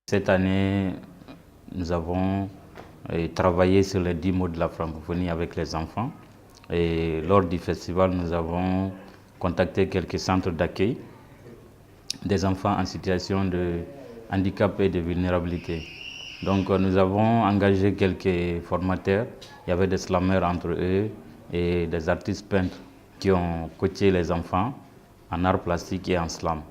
Cette année, nous avons travaillé sur les 10 mots de la francophonie avec les enfants. Et lors du festival, nous avons contacté quelques centres d'accueil des enfants en situation de handicap et de vulnérabilité. Donc nous avons engagé quelques formateurs. Il y avait des slammers entre eux et des artistes peintres qui ont coaché les enfants en art plastique et en slam.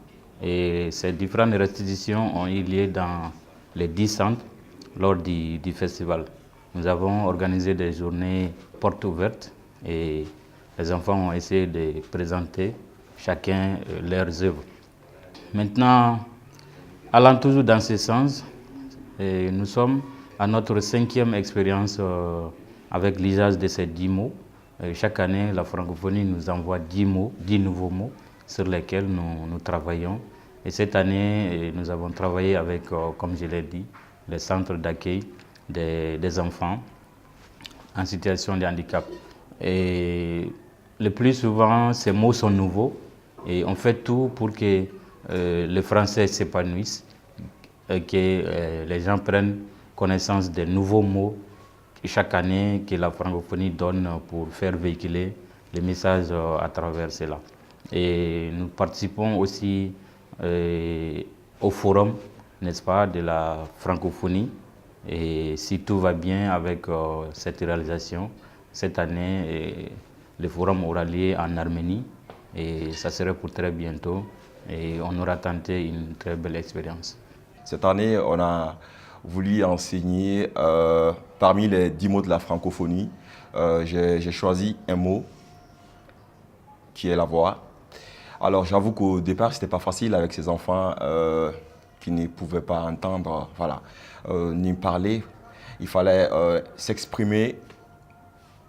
Et ces différentes restitutions ont eu lieu dans les 10 centres lors du festival. Nous avons organisé des journées portes ouvertes et les enfants ont essayé de présenter chacun leurs œuvres. Maintenant, allant toujours dans ce sens, nous sommes à notre 5e expérience avec l'usage de ces 10 mots. Chaque année, la francophonie nous envoie 10 mots, 10 nouveaux mots sur lesquels nous travaillons. Et cette année, nous avons travaillé avec, comme je l'ai dit, les centres d'accueil des enfants en situation de handicap. Et le plus souvent, ces mots sont nouveaux et on fait tout pour que le français s'épanouisse, que les gens prennent connaissance des nouveaux mots chaque année que la francophonie donne pour faire véhiculer les messages à travers cela. Et nous participons aussi au forum, n'est-ce pas, de la francophonie. Et si tout va bien avec cette réalisation, cette année, le forum aura lieu en Arménie et ça serait pour très bientôt. Et on aura tenté une très belle expérience. Cette année, on a voulu enseigner parmi les 10 mots de la francophonie. J'ai choisi un mot qui est la voix. Alors j'avoue qu'au départ, c'était pas facile avec ces enfants qui ne pouvaient pas entendre, voilà, ni parler. Il fallait s'exprimer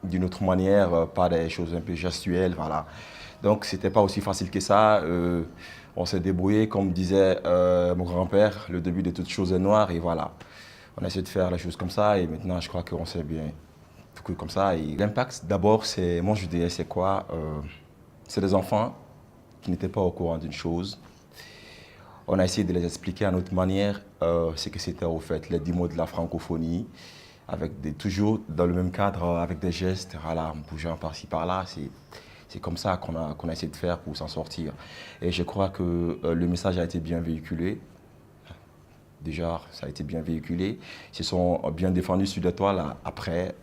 d'une autre manière, par des choses un peu gestuelles, voilà. Donc c'était pas aussi facile que ça. On s'est débrouillé, comme disait mon grand-père, le début de toute chose est noir, et voilà. On a essayé de faire les choses comme ça, et maintenant je crois qu'on sait bien tout comme ça. L'impact, d'abord, c'est, moi je dirais, c'est quoi? C'est des enfants qui n'étaient pas au courant d'une chose. On a essayé de les expliquer à notre manière ce que c'était au fait, les 10 mots de la francophonie, avec toujours dans le même cadre, avec des gestes, voilà, en bougeant par-ci par-là. C'est comme ça qu'on a essayé de faire pour s'en sortir. Et je crois que le message a été bien véhiculé. Déjà, ça a été bien véhiculé. Ils se sont bien défendus sur les toiles. Après,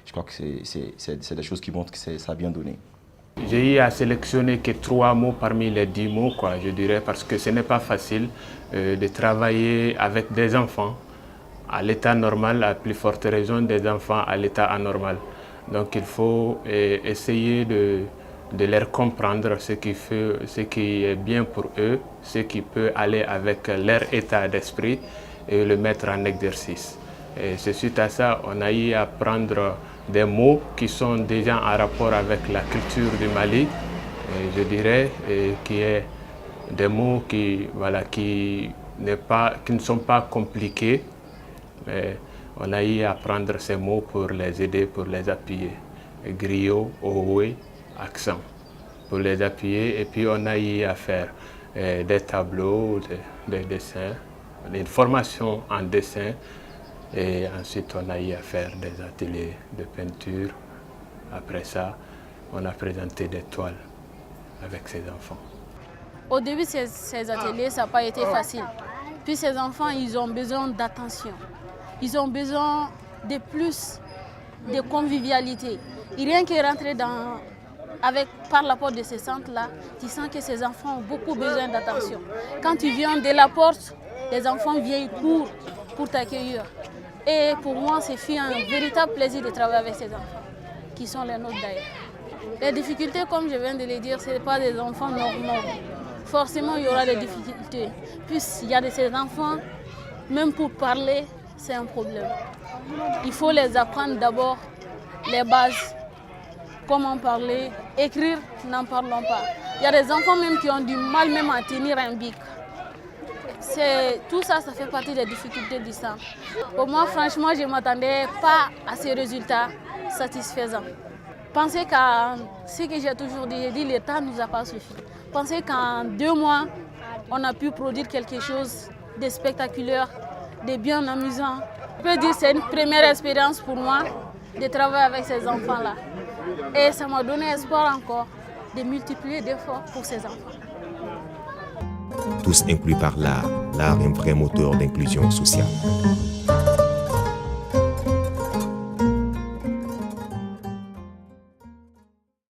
je crois que c'est des choses qui montrent que ça a bien donné. J'ai eu à sélectionner que 3 mots parmi les 10 mots, quoi, je dirais, parce que ce n'est pas facile de travailler avec des enfants à l'état normal, à plus forte raison des enfants à l'état anormal. Donc il faut essayer de leur comprendre ce qui est bien pour eux, ce qui peut aller avec leur état d'esprit et le mettre en exercice. Et c'est suite à ça on a eu à prendre des mots qui sont déjà en rapport avec la culture du Mali, et je dirais, qui est des mots qui, voilà, qui ne sont pas compliqués. Mais on a eu à prendre ces mots pour les aider, pour les appuyer. Griot, Owe, accent, pour les appuyer. Et puis on a eu à faire des tableaux, des dessins, une formation en dessin. Et ensuite on a eu à faire des ateliers de peinture. Après ça, on a présenté des toiles avec ces enfants. Au début, ces ateliers, ça n'a pas été facile. Puis ces enfants, ils ont besoin d'attention. Ils ont besoin de plus de convivialité. Et rien que rentrer par la porte de ces centres-là, tu sens que ces enfants ont beaucoup besoin d'attention. Quand tu viens de la porte, les enfants viennent, ils courent pour t'accueillir. Et pour moi, c'est un véritable plaisir de travailler avec ces enfants, qui sont les nôtres d'ailleurs. Les difficultés, comme je viens de le dire, ce n'est pas des enfants normaux. Forcément, il y aura des difficultés. Puis il y a de ces enfants, même pour parler, c'est un problème. Il faut les apprendre d'abord les bases. Comment parler, écrire, n'en parlons pas. Il y a des enfants même qui ont du mal même à tenir un bic. Tout ça, ça fait partie des difficultés du centre. Pour moi, franchement, je ne m'attendais pas à ces résultats satisfaisants. Pensez qu'à ce que j'ai toujours dit, le temps ne nous a pas suffi. Pensez qu'en 2 mois, on a pu produire quelque chose des spectaculaires, des bien amusants. Je peux dire que c'est une première expérience pour moi de travailler avec ces enfants-là. Et ça m'a donné espoir encore de multiplier d'efforts pour ces enfants. Tous inclus par l'art, l'art est un vrai moteur d'inclusion sociale.